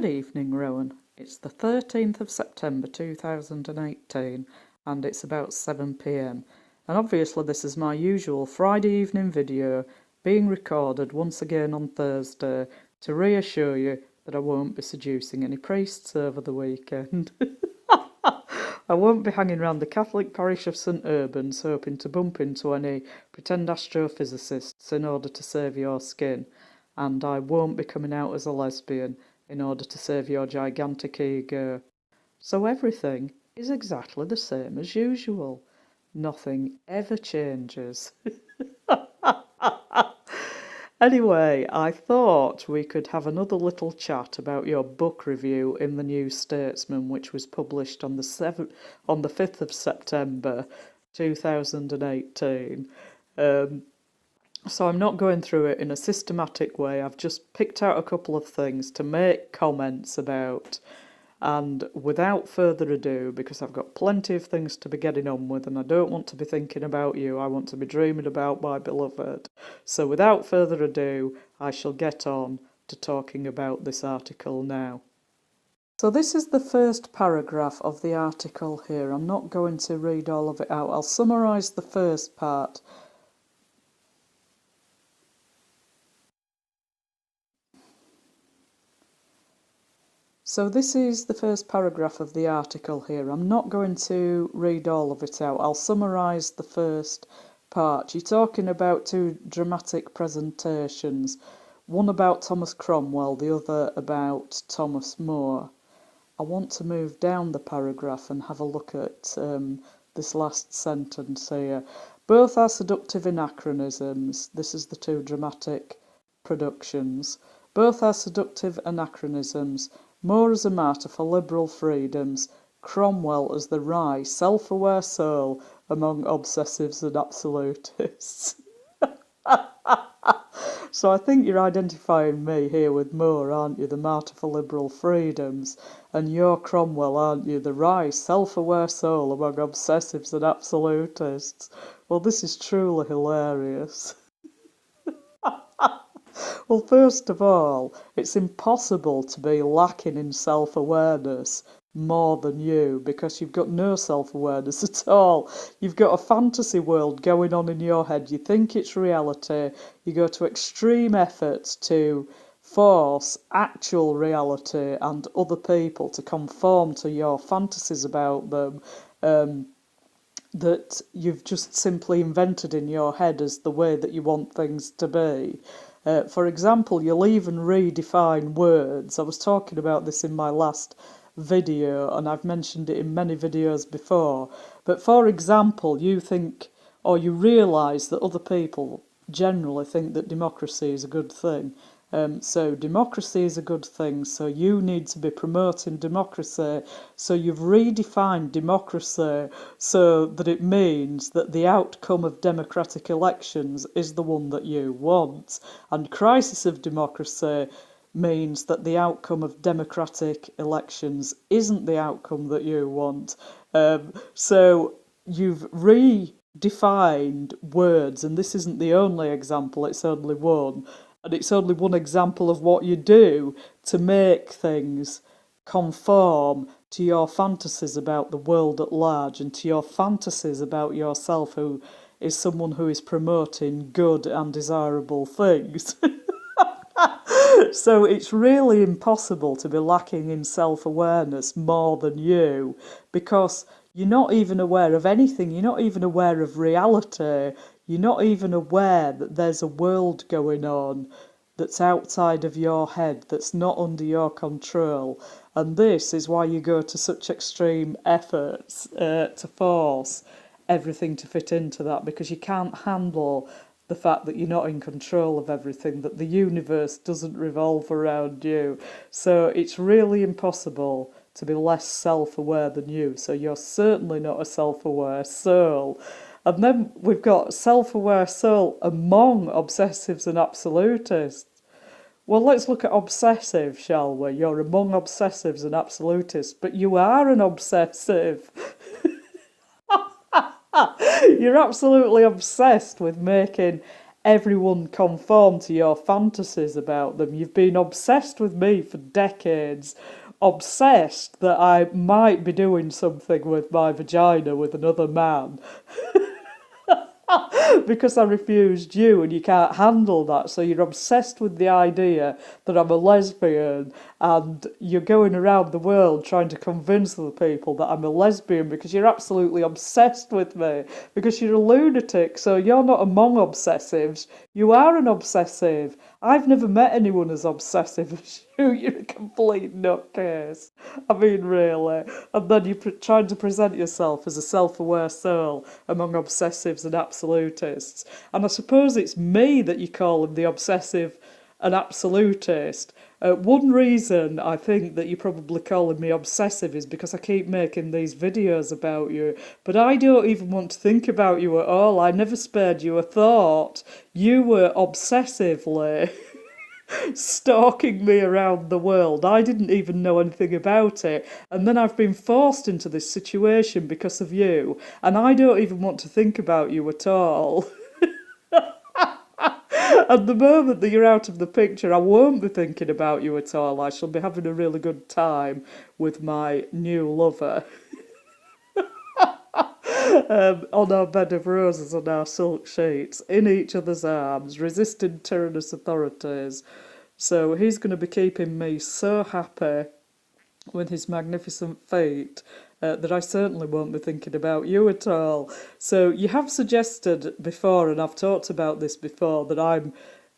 Good evening, Rowan. It's the 13th of September 2018 and it's about 7 p.m. And obviously this is my usual Friday evening video being recorded once again on Thursday to reassure you that I won't be seducing any priests over the weekend. I won't be hanging around the Catholic parish of St Urbans hoping to bump into any pretend astrophysicists in order to save your skin, and I won't be coming out as a lesbian in order to save your gigantic ego. So everything is exactly the same as usual. Nothing ever changes. Anyway, I thought we could have another little chat about your book review in the New Statesman, which was published on the 5th of September 2018. So I'm not going through it in a systematic way. I've just picked out a couple of things to make comments about. And without further ado, because I've got plenty of things to be getting on with and I don't want to be thinking about you, I want to be dreaming about my beloved. So without further ado, I shall get on to talking about this article now. So this is the first paragraph of the article here. I'm not going to read all of it out. I'll summarise the first part. So this is the first paragraph of the article here. I'm not going to read all of it out. I'll summarise the first part. You're talking about two dramatic presentations, one about Thomas Cromwell, the other about Thomas More. I want to move down the paragraph and have a look at this last sentence here. Both are seductive anachronisms. This is the two dramatic productions. Both are seductive anachronisms. More as a martyr for liberal freedoms, Cromwell as the wry, self-aware soul among obsessives and absolutists. So I think you're identifying me here with More, aren't you, the martyr for liberal freedoms? And you're Cromwell, aren't you, the wry, self-aware soul among obsessives and absolutists? Well, this is truly hilarious. Well, first of all, it's impossible to be lacking in self-awareness more than you, because you've got no self-awareness at all. You've got a fantasy world going on in your head. You think it's reality. You go to extreme efforts to force actual reality and other people to conform to your fantasies about them, that you've just simply invented in your head as the way that you want things to be. For example, you'll even redefine words. I was talking about this in my last video, and I've mentioned it in many videos before. But for example, you think, or you realise that other people generally think that democracy is a good thing. So democracy is a good thing, so you need to be promoting democracy. So you've redefined democracy so that it means that the outcome of democratic elections is the one that you want. And crisis of democracy means that the outcome of democratic elections isn't the outcome that you want. So you've redefined words, and this isn't the only example, it's only one. And it's only one example of what you do to make things conform to your fantasies about the world at large and to your fantasies about yourself, who is someone who is promoting good and desirable things. So it's really impossible to be lacking in self-awareness more than you, because you're not even aware of anything. You're not even aware of reality. You're not even aware that there's a world going on that's outside of your head, that's not under your control. And this is why you go to such extreme efforts to force everything to fit into that, because you can't handle the fact that you're not in control of everything, that the universe doesn't revolve around you. So it's really impossible to be less self-aware than you. So you're certainly not a self-aware soul. And then we've got self-aware soul among obsessives and absolutists. Well, let's look at obsessive, shall we? You're among obsessives and absolutists, but you are an obsessive. You're absolutely obsessed with making everyone conform to your fantasies about them. You've been obsessed with me for decades, obsessed that I might be doing something with my vagina with another man because I refused you and you can't handle that. So you're obsessed with the idea that I'm a lesbian and you're going around the world trying to convince other people that I'm a lesbian because you're absolutely obsessed with me because you're a lunatic. So you're not among obsessives. You are an obsessive. I've never met anyone as obsessive as you. You're a complete nutcase. I mean, really. And then you're trying to present yourself as a self-aware soul among obsessives and absolutists. And I suppose it's me that you call him the obsessive and absolutist. One reason I think that you're probably calling me obsessive is because I keep making these videos about you, but I don't even want to think about you at all. I never spared you a thought. You were obsessively stalking me around the world. I didn't even know anything about it. And then I've been forced into this situation because of you, and I don't even want to think about you at all. At the moment that you're out of the picture, I won't be thinking about you at all. I shall be having a really good time with my new lover. On our bed of roses on our silk sheets, in each other's arms, resisting tyrannous authorities. So he's going to be keeping me so happy with his magnificent feet that I certainly won't be thinking about you at all. So you have suggested before, and I've talked about this before, that I'm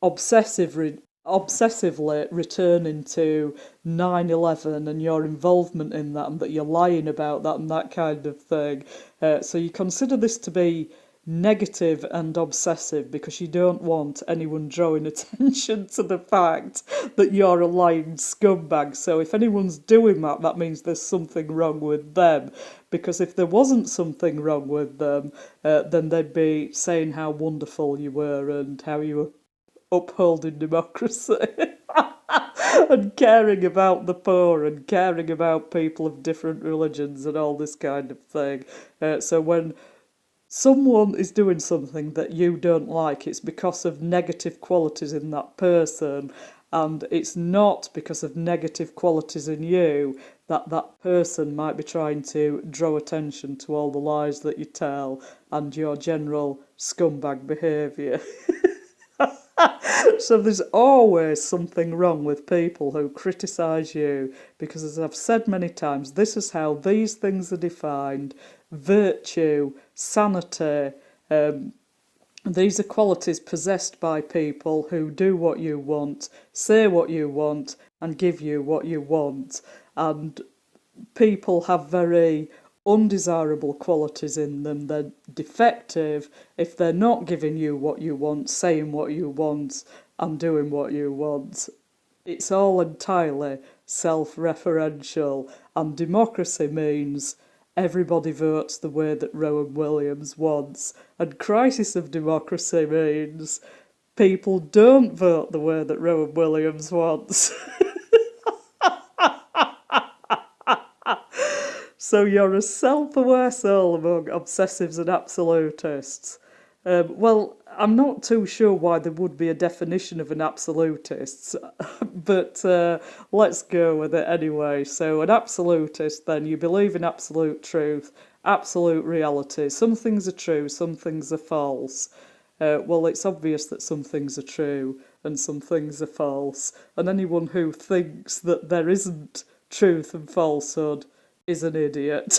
obsessively returning to 9/11 and your involvement in that, and that you're lying about that and that kind of thing. So you consider this to be negative and obsessive because you don't want anyone drawing attention to the fact that you're a lying scumbag. So if anyone's doing that, that means there's something wrong with them. Because if there wasn't something wrong with them, then they'd be saying how wonderful you were and how you were upholding democracy. And caring about the poor and caring about people of different religions and all this kind of thing. So when someone is doing something that you don't like, it's because of negative qualities in that person, and it's not because of negative qualities in you that that person might be trying to draw attention to all the lies that you tell and your general scumbag behaviour. So there's always something wrong with people who criticise you because, as I've said many times, this is how these things are defined: virtue, sanity. These are qualities possessed by people who do what you want, say what you want, and give you what you want. And people have very undesirable qualities in them. They're defective if they're not giving you what you want, saying what you want, and doing what you want. It's all entirely self-referential, and democracy means everybody votes the way that Rowan Williams wants, and crisis of democracy means people don't vote the way that Rowan Williams wants. So you're a self-aware soul among obsessives and absolutists. Well, I'm not too sure why there would be a definition of an absolutist, but let's go with it anyway. So an absolutist, then, you believe in absolute truth, absolute reality. Some things are true, some things are false. Well, it's obvious that some things are true and some things are false, and anyone who thinks that there isn't truth and falsehood is an idiot.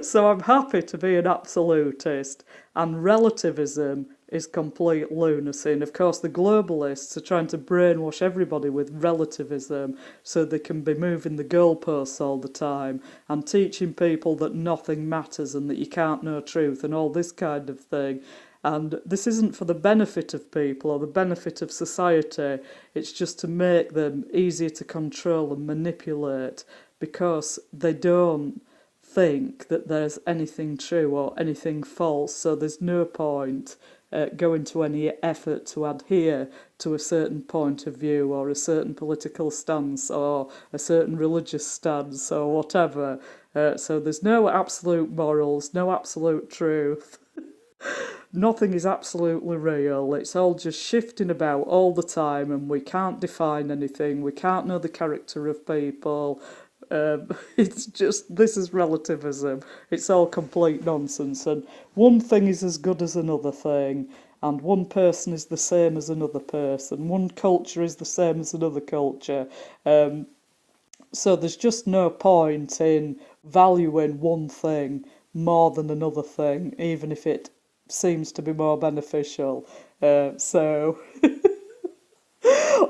So I'm happy to be an absolutist, and relativism is complete lunacy. And of course, the globalists are trying to brainwash everybody with relativism so they can be moving the goalposts all the time and teaching people that nothing matters and that you can't know truth and all this kind of thing. And this isn't for the benefit of people or the benefit of society, it's just to make them easier to control and manipulate because they don't think that there's anything true or anything false, so there's no point going to any effort to adhere to a certain point of view or a certain political stance or a certain religious stance or whatever. So there's no absolute morals, no absolute truth. nothing is absolutely real. It's all just shifting about all the time, and we can't define anything. We can't know the character of people. It's just, this is relativism. It's all complete nonsense. And one thing is as good as another thing, and one person is the same as another person. One culture is the same as another culture. So there's just no point in valuing one thing more than another thing, even if it seems to be more beneficial. So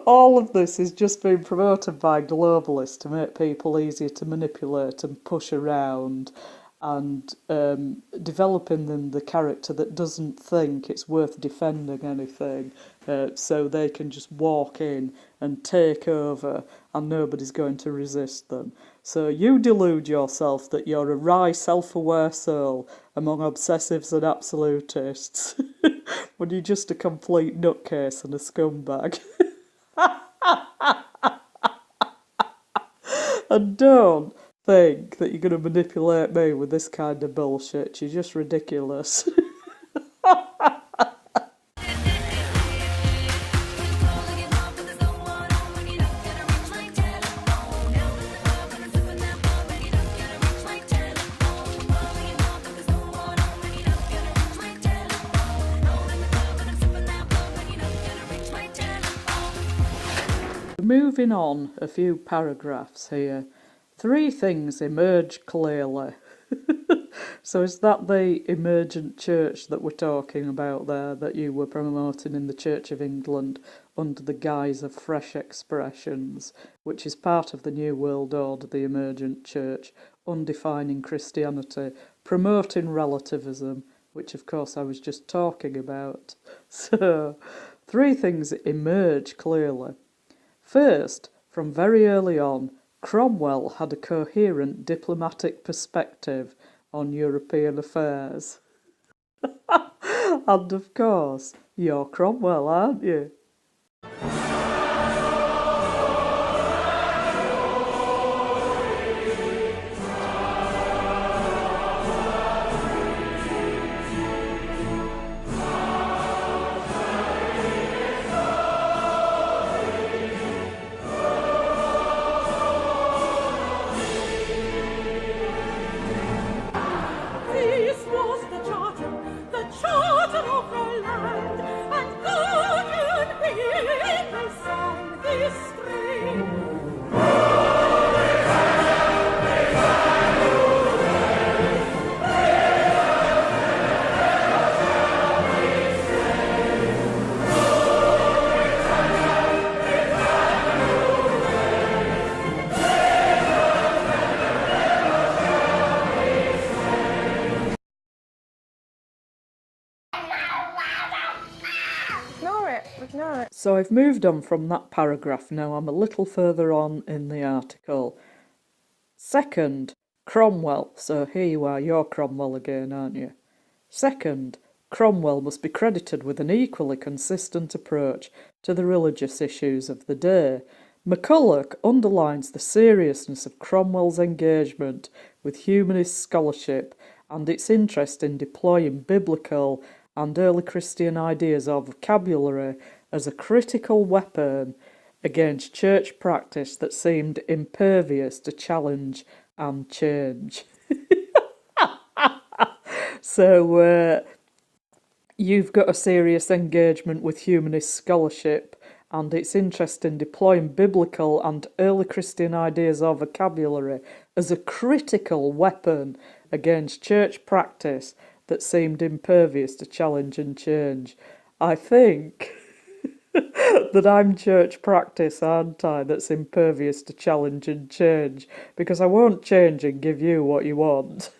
all of this is just being promoted by globalists to make people easier to manipulate and push around, and developing them the character that doesn't think it's worth defending anything, so they can just walk in and take over and nobody's going to resist them. So you delude yourself that you're a wry, self-aware soul among obsessives and absolutists when you're just a complete nutcase and a scumbag. And don't think that you're going to manipulate me with this kind of bullshit. You're just ridiculous. Moving on a few paragraphs here. 3 things emerge clearly. So is that the emergent church that we're talking about there, that you were promoting in the Church of England under the guise of fresh expressions, which is part of the New World Order, the emergent church, undefining Christianity, promoting relativism, which of course I was just talking about. So 3 things emerge clearly. First, from very early on, Cromwell had a coherent diplomatic perspective on European affairs. And of course, you're Cromwell, aren't you? So I've moved on from that paragraph now. I'm a little further on in the article. Second, Cromwell. So here you are, you're Cromwell again, aren't you? Second, Cromwell must be credited with an equally consistent approach to the religious issues of the day. McCulloch underlines the seriousness of Cromwell's engagement with humanist scholarship and its interest in deploying biblical and early Christian ideas or vocabulary as a critical weapon against church practice that seemed impervious to challenge and change. So you've got a serious engagement with humanist scholarship and its interest in deploying biblical and early Christian ideas or vocabulary as a critical weapon against church practice that seemed impervious to challenge and change. I think that I'm church practice, aren't I, that's impervious to challenge and change, because I won't change and give you what you want.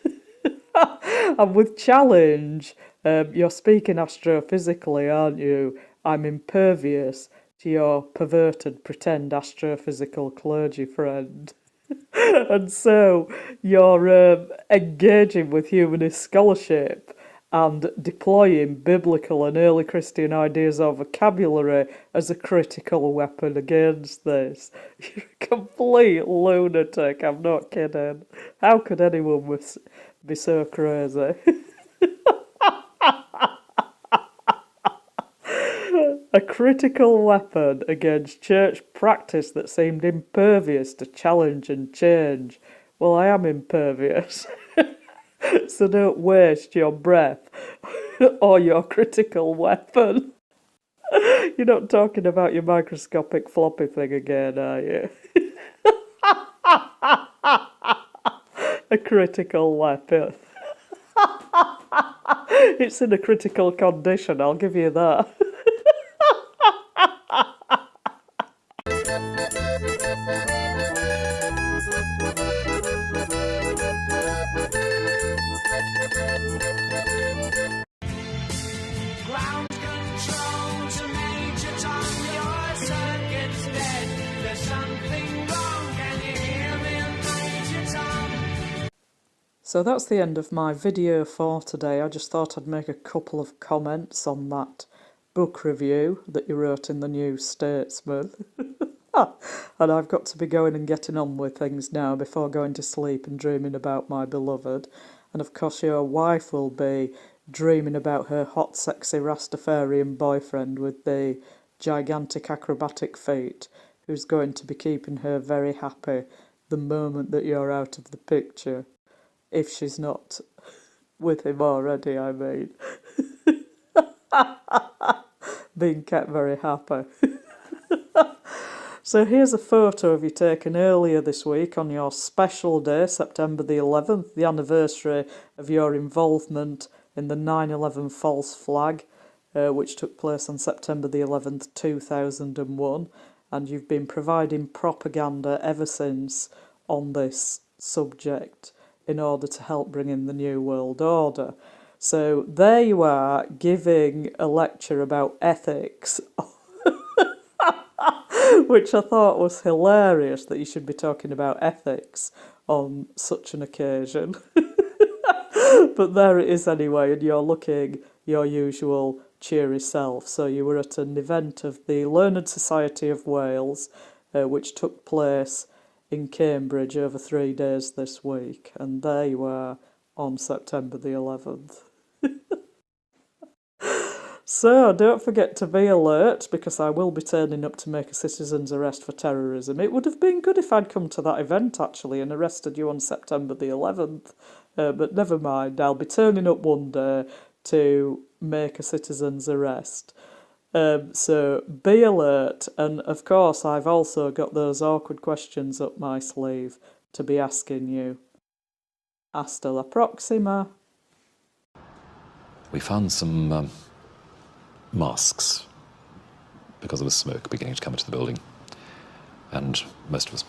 And with challenge, you're speaking astrophysically, aren't you? I'm impervious to your perverted pretend astrophysical clergy friend. And so you're engaging with humanist scholarship and deploying biblical and early Christian ideas or vocabulary as a critical weapon against this. You're a complete lunatic, I'm not kidding. How could anyone be so crazy? A critical weapon against church practice that seemed impervious to challenge and change. Well, I am impervious, so don't waste your breath or your critical weapon. You're not talking about your microscopic floppy thing again, are you? A critical weapon. It's in a critical condition, I'll give you that. Ground control to Major Tom, your circuit's dead. There's something wrong, can you hear me, Major Tom? So that's the end of my video for today. I just thought I'd make a couple of comments on that book review that you wrote in the New Statesman. And I've got to be going and getting on with things now before going to sleep and dreaming about my beloved. And of course your wife will be dreaming about her hot, sexy Rastafarian boyfriend with the gigantic acrobatic feet, who's going to be keeping her very happy the moment that you're out of the picture. If she's not with him already, I mean. Being kept very happy. So here's a photo of you taken earlier this week on your special day, September the 11th, the anniversary of your involvement in the 9/11 false flag, which took place on September the 11th, 2001, and you've been providing propaganda ever since on this subject in order to help bring in the New World Order. So there you are, giving a lecture about ethics, which I thought was hilarious that you should be talking about ethics on such an occasion. But there it is anyway, and you're looking your usual cheery self. So you were at an event of the Learned Society of Wales, which took place in Cambridge over 3 days this week, and there you are on September the 11th. So don't forget to be alert, because I will be turning up to make a citizen's arrest for terrorism. It would have been good if I'd come to that event actually and arrested you on September the 11th, but never mind, I'll be turning up one day to make a citizen's arrest. So be alert, and of course I've also got those awkward questions up my sleeve to be asking you. Hasta la próxima. We found some masks because there was smoke beginning to come into the building, and most of us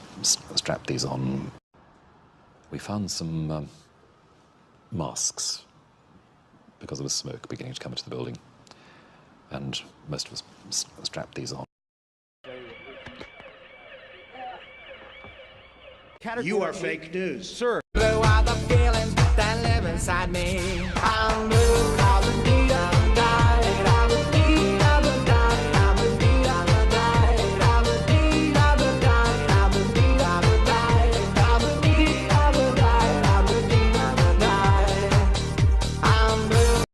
strapped these on. We found some masks because there was smoke beginning to come into the building, and most of us strapped these on. You are fake news. Sir. Blue are the feelings that live inside me. I'm blue, I would need, I would die, I would need, I would die, I would need, I would die, I would need, I would die, I would need, I would die, I would need, I would die, I would need, I would die. I'm blue.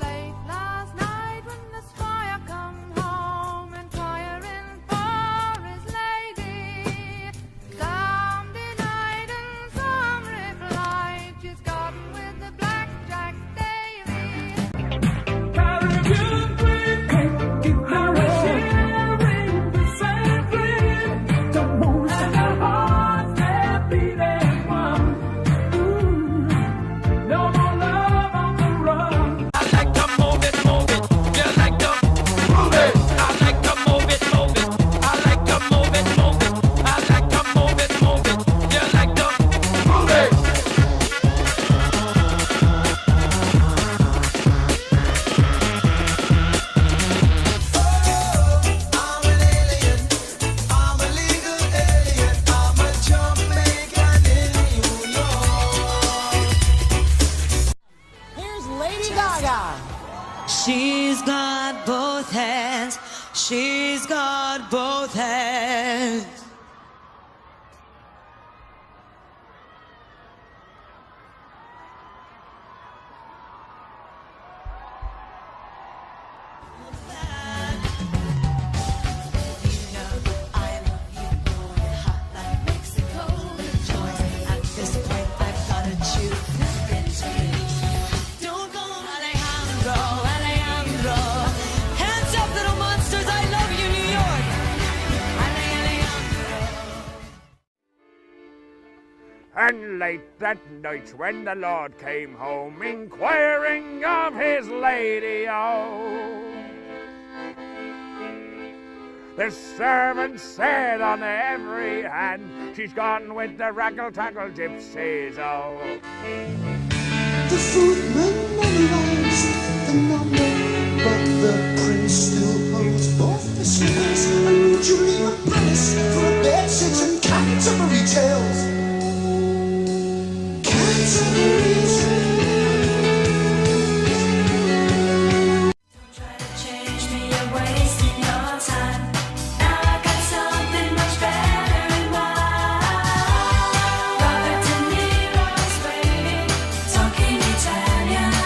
Late last night when the squire come home, inquiring for his lady, some denied and some replied, she's gotten with the blackjack Davy. Caribbean queen, I was sharing the same dream. Don't want to have a heart that beating one. No more love on the run. I like to move it, you like to move it. I like to move it, I like to move it, I like to move it, you like to move it. I'm an alien, I'm a legal alien, I'm a Jamaican in New York. Here's Lady Gaga. She's got both hands. She's got both hands. And late that night when the Lord came home, inquiring of his lady, oh, the servant said on every hand, she's gone with the raggle-taggle gypsies, oh. The footman analyzed the number, but the prince still holds both the slippers and usually a price for a bed sit and Canterbury tales. Canterbury tales. Don't try to change me, you're wasting your time. Now I got something much better in mind. Robert De Niro's waiting, talking Italian.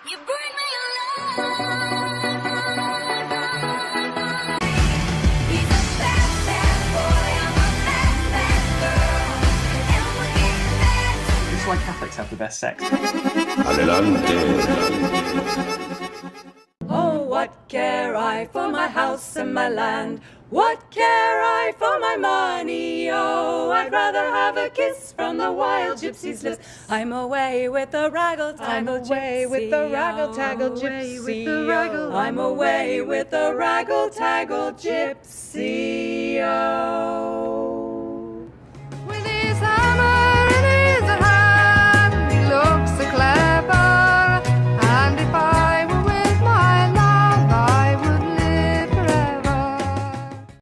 You bring me alive. He's a bad, bad boy. I'm a bad, bad girl. And we're getting bad. This is why Catholics have the best sex. Oh, what care I for my house and my land? What care I for my money? Oh, I'd rather have a kiss from the wild gypsy's lips. I'm away with the raggle-taggle gypsy. I'm away with the raggle-taggle gypsy. I'm away with the raggle-taggle gypsy. Oh.